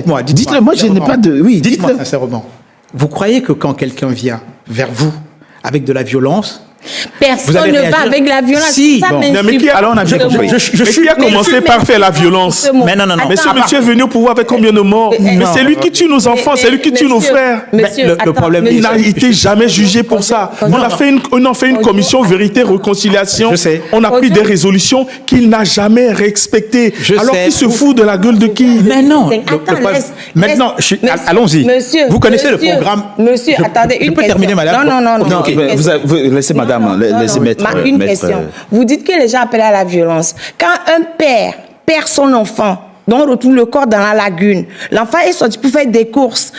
dites-moi. Dites-le, moi je n'ai pas de... Oui, dites-moi dites-le. sincèrement. Vous croyez que quand quelqu'un vient vers vous avec de la violence, Personne ne va avec la violence. Si, ça bon. m'insulte. Non, mais qui a, alors on a bien compris. Qui a commencé par faire la violence? Mais non. Mais ce monsieur est venu au pouvoir avec combien de morts? Mais c'est lui qui tue nos enfants, c'est lui qui tue nos frères. Monsieur, le problème, Il n'a été jamais jugé pour ça. On a fait une commission vérité-réconciliation. Je sais. On a pris des résolutions qu'il n'a jamais respectées. Je Alors sais. qu'il se fout de la gueule de qui? Mais non. Attends, Maintenant, allons-y. Monsieur, vous connaissez le monsieur, programme. Monsieur, attendez, je une peux question. terminer, madame? Non. Non, Ok. vous laissez madame, laissez mettre... Une question. Vous dites que les gens appellent à la violence. Quand un père perd son enfant, dont on retrouve le corps dans la lagune, l'enfant est sorti pour faire des courses.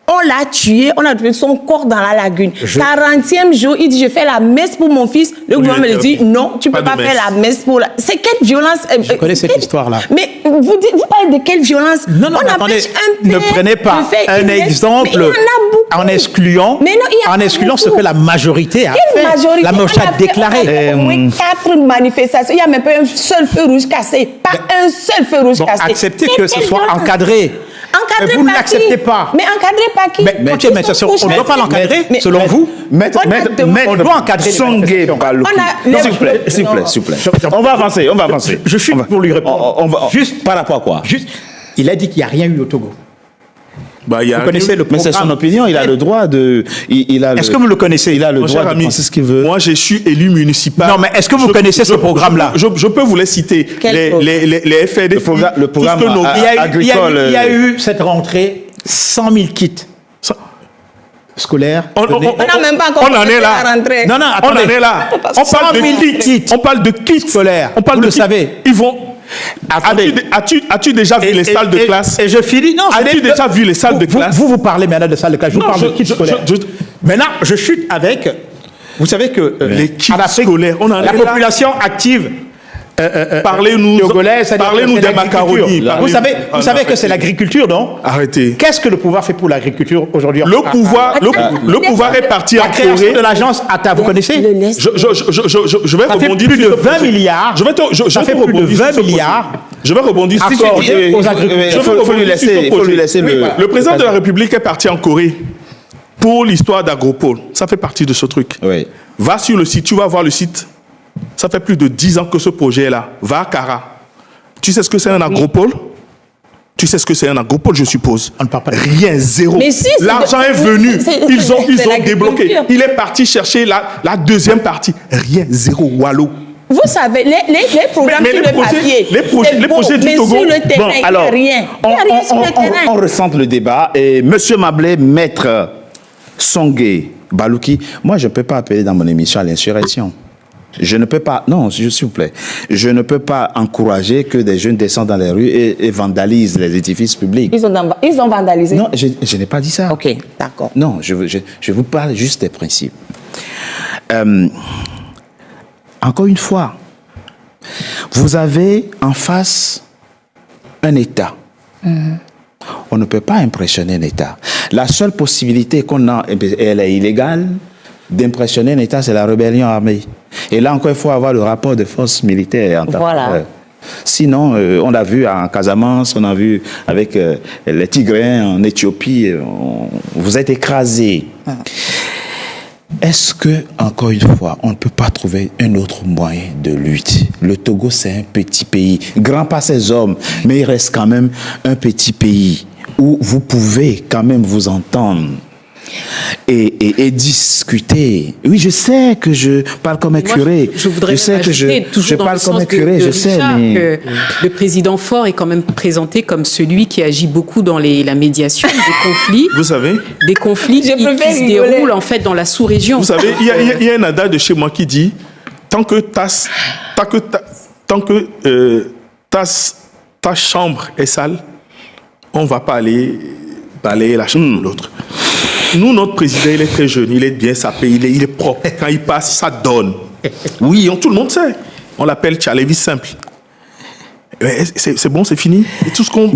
On l'a tué, on a trouvé son corps dans la lagune. 40e jour, il dit, je fais la messe pour mon fils. Le gouvernement lui dit, non, tu ne peux pas faire la messe pour... C'est quelle violence? Je connais cette histoire-là. Mais vous parlez de quelle violence? Non, on attendez, empêche un père ne prenez pas de faire un une messe. exemple Mais il y en a beaucoup. en excluant, Mais non, il y en a ce beaucoup. que la majorité a Quelle fait. majorité? La majorité On a déclaré. Oui, 4 manifestations. Il n'y a même pas un seul feu rouge cassé. Pas un seul feu rouge Donc, cassé. acceptez que ce Quelle soit violence? encadré. Encadré Mais vous ne par l'acceptez qui? pas. Mais encadré par qui? Mais, ok, mais ça, on ne doit pas l'encadrer, Mais- selon vous. On doit encadrer les Songué manifestations. Balouki. On a- Non, s'il vous plaît, s'il vous plaît. On va avancer. Je suis pour lui répondre. Juste par rapport à quoi? Juste, il a dit qu'il n'y a rien eu au Togo. Bah, il y a Vous connaissez le Mais programme. c'est son opinion, il a le droit de... Est-ce que vous le connaissez? Il a le Mon droit cher de ami, penser ce qu'il veut. moi je suis élu municipal. Non, mais est-ce que vous connaissez ce programme-là? Je peux vous les citer. Quel programme? Les FAD. Le programme agricole. Il y a eu cette rentrée 100 000 kits scolaires. On n'a même pas encore en est commencé là. à rentrer. Non, On en attendez. est là. On parle 100 000 de kits. On parle de kits scolaires. On parle Vous de le kits. savez. Ils vont. Attendez. As-tu déjà vu les salles de classe? Et je finis. Non, As-tu déjà vu les salles de classe? Vous parlez maintenant de salles de classe. Je vous Non, parle de kits scolaires. Maintenant, je chute avec. Vous savez que Les kits en Afrique, scolaires, on en la est là. population active. Parlez-nous Togolais, c'est-à-dire parlez-nous que des c'est l'agriculture. macaronis. Vous savez que c'est l'agriculture, non? Arrêtez. Qu'est-ce que le pouvoir fait pour l'agriculture aujourd'hui? Le pouvoir est parti La en création Corée. de l'agence ATA, vous connaissez? Je vais Ça fait rebondir plus de sur ce 20 projet. milliards. Je Ça fait plus de 20 milliards. Je vais rebondir sur ce projet. aux agriculteurs. Il faut lui laisser le... Le président de la République est parti en Corée pour l'histoire d'Agropole. Ça fait partie de ce truc. Oui. Va sur le site, tu vas voir le site. Ça fait plus de 10 ans que ce projet est là. Va à Kara. Tu sais ce que c'est un agropole? Tu sais ce que c'est un agropole, je suppose? On ne parle pas de... Rien, zéro. Mais si, c'est l'argent de- est venu. Ils c'est ont débloqué. l'agriculture. Il est parti chercher la deuxième partie. Rien, zéro, wallo. Vous savez, les programmes Mais sur les le projets- papier, les projets- c'est les beau, projets du mais Togo- sur le terrain, il n'y a alors, rien. Il n'y a rien sur le terrain. on ressente le débat. Et Monsieur Mablé, maître Songué Balouki, moi je ne peux pas appeler dans mon émission à l'insurrection. Je ne peux pas, non, s'il vous plaît, je ne peux pas encourager que des jeunes descendent dans les rues et vandalisent les édifices publics. Ils ont vandalisé. Non, je n'ai pas dit ça. Ok, d'accord. Non, je vous parle juste des principes. Encore une fois, vous avez en face un État. On ne peut pas impressionner un État. La seule possibilité qu'on a, et elle est illégale, d'impressionner un État, c'est la rébellion armée. Et là encore, il faut avoir le rapport de force militaire. Voilà. Sinon, on l'a vu en Casamance, on a vu avec les Tigrins en Éthiopie, vous êtes écrasés. Est-ce que, encore une fois, on ne peut pas trouver un autre moyen de lutte? Le Togo, c'est un petit pays, grand par ses hommes, mais il reste quand même un petit pays où vous pouvez quand même vous entendre et discuter. Oui, je sais que je parle comme un curé. Je voudrais sais que je dans parle le comme un sens curé, de je sais, Richard, mais... que le président Faure est quand même présenté comme celui qui agit beaucoup dans la médiation des conflits. Vous savez, Des conflits Je qui préfère se rigoler. déroulent en fait dans la sous-région. vous savez, il y a un adage de chez moi qui dit tant que ta chambre est sale, on ne va pas aller balayer la chambre de l'autre. Nous, notre président, il est très jeune, il est bien sapé, il est propre. Quand il passe, ça donne. Oui, tout le monde sait. On l'appelle Tchalevis simple. C'est bon, c'est fini. Et tout ce qu'on